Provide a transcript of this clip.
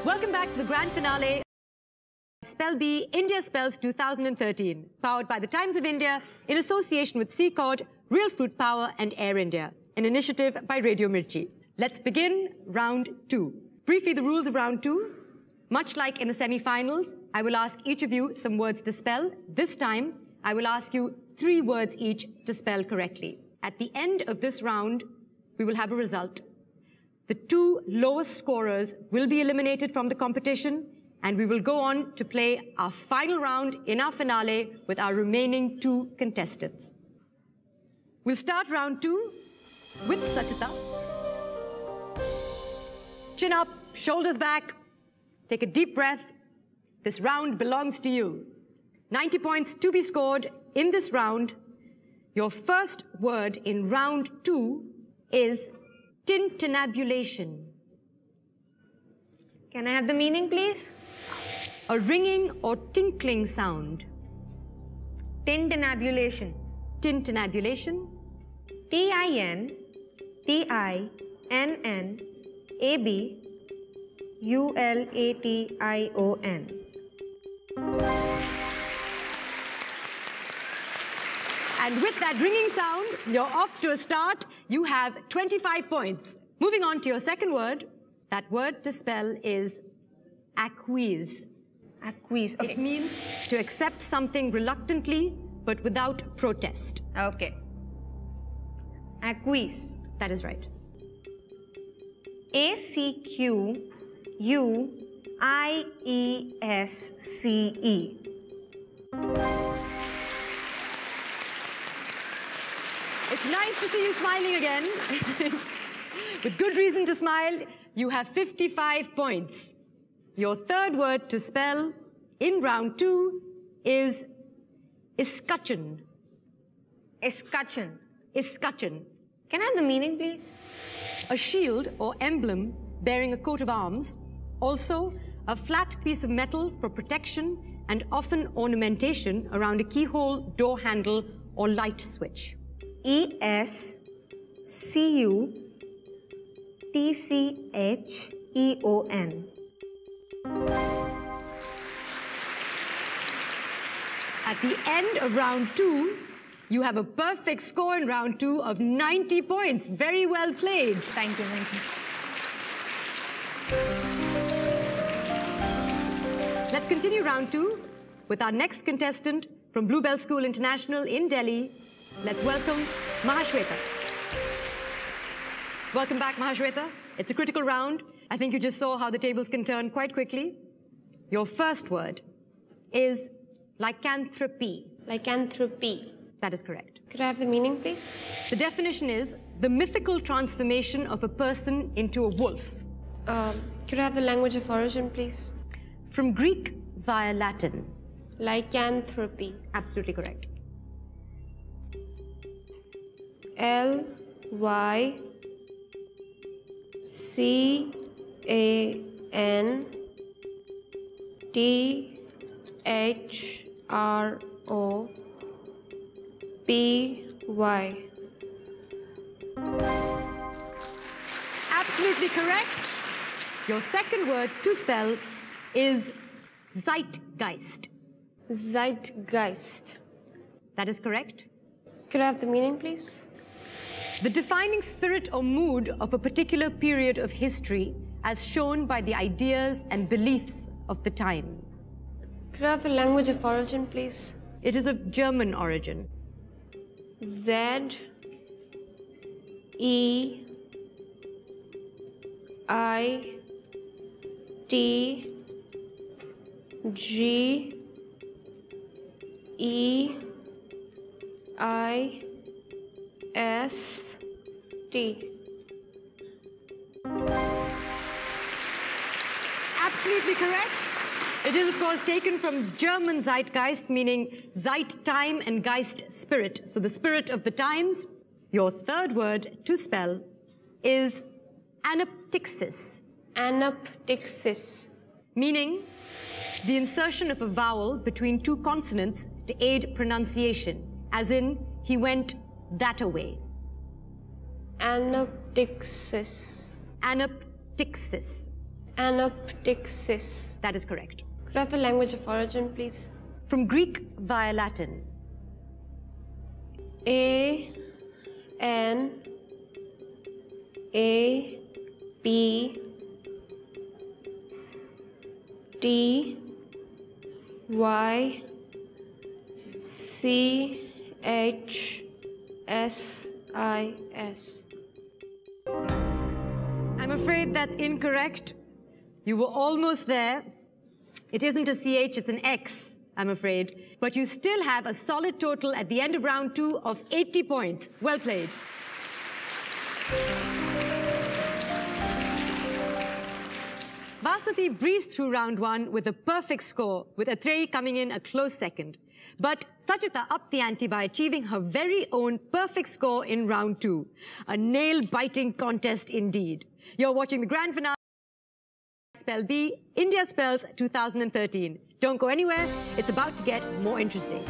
Welcome back to the grand finale of Spell Bee India Spells 2013, powered by the Times of India in association with Seacod, Real Fruit Power and Air India, an initiative by Radio Mirchi. Let's begin round 2. Briefly, the rules of round 2. Much like in the semi-finals, I will ask each of you some words to spell. This time, I will ask you 3 words each to spell correctly. At the end of this round, we will have a result. The 2 lowest scorers will be eliminated from the competition, and we will go on to play our final round in our finale with our remaining 2 contestants. We'll start round 2 with Sachita. Chin up, shoulders back. Take a deep breath. This round belongs to you. 90 points to be scored in this round. Your first word in round 2 is tintinnabulation. Can I have the meaning, please? A ringing or tinkling sound. Tintinnabulation. Tintinnabulation. Tintinnabulation. And with that ringing sound, you're off to a start. You have 25 points. Moving on to your second word. That word to spell is acquiesce. Acquiesce. Okay. It means to accept something reluctantly, but without protest. Okay. Acquiesce. That is right. ACQUIESCE. It's nice to see you smiling again. With good reason to smile, you have 55 points. Your third word to spell in round 2 is escutcheon. Escutcheon. Escutcheon. Can I have the meaning, please? A shield or emblem bearing a coat of arms. Also, a flat piece of metal for protection and often ornamentation around a keyhole, door handle, or light switch. ESCUTCHEON. At the end of round 2, you have a perfect score in round 2 of 90 points. Very well played. Thank you, thank you. Let's continue round 2 with our next contestant from Bluebell School International in Delhi. Let's welcome Mahashweta. Welcome back, Mahashweta. It's a critical round. I think you just saw how the tables can turn quite quickly. Your first word is lycanthropy. Lycanthropy. That is correct. Could I have the meaning, please? The definition is the mythical transformation of a person into a wolf. Could I have the language of origin, please? From Greek via Latin. Lycanthropy. Absolutely correct. LYCANTHROPY. Absolutely correct. Your second word to spell is zeitgeist. Zeitgeist. That is correct. Could I have the meaning, please? The defining spirit or mood of a particular period of history as shown by the ideas and beliefs of the time. Could I have the language of origin, please? It is of German origin. ZEITGEIST. Absolutely correct. It is, of course, taken from German Zeitgeist, meaning Zeit, time, and Geist, spirit. So the spirit of the times. Your third word to spell is anaptixis. Anaptixis. Meaning the insertion of a vowel between 2 consonants to aid pronunciation, as in, he went that-a-way. Anaptixis. Anaptixis. Anaptixis. That is correct. Could I have the language of origin, please? From Greek via Latin. A N A B D Y C H S I S. I'm afraid that's incorrect. You were almost there. It isn't a CH, it's an X, I'm afraid. But you still have a solid total at the end of round 2 of 80 points. Well played. Baswati breezed through round 1 with a perfect score, with Atreyi coming in a close second. But Sachita upped the ante by achieving her very own perfect score in round 2. A nail-biting contest indeed. You're watching the grand finale of Spell B, India Spells 2013. Don't go anywhere, it's about to get more interesting.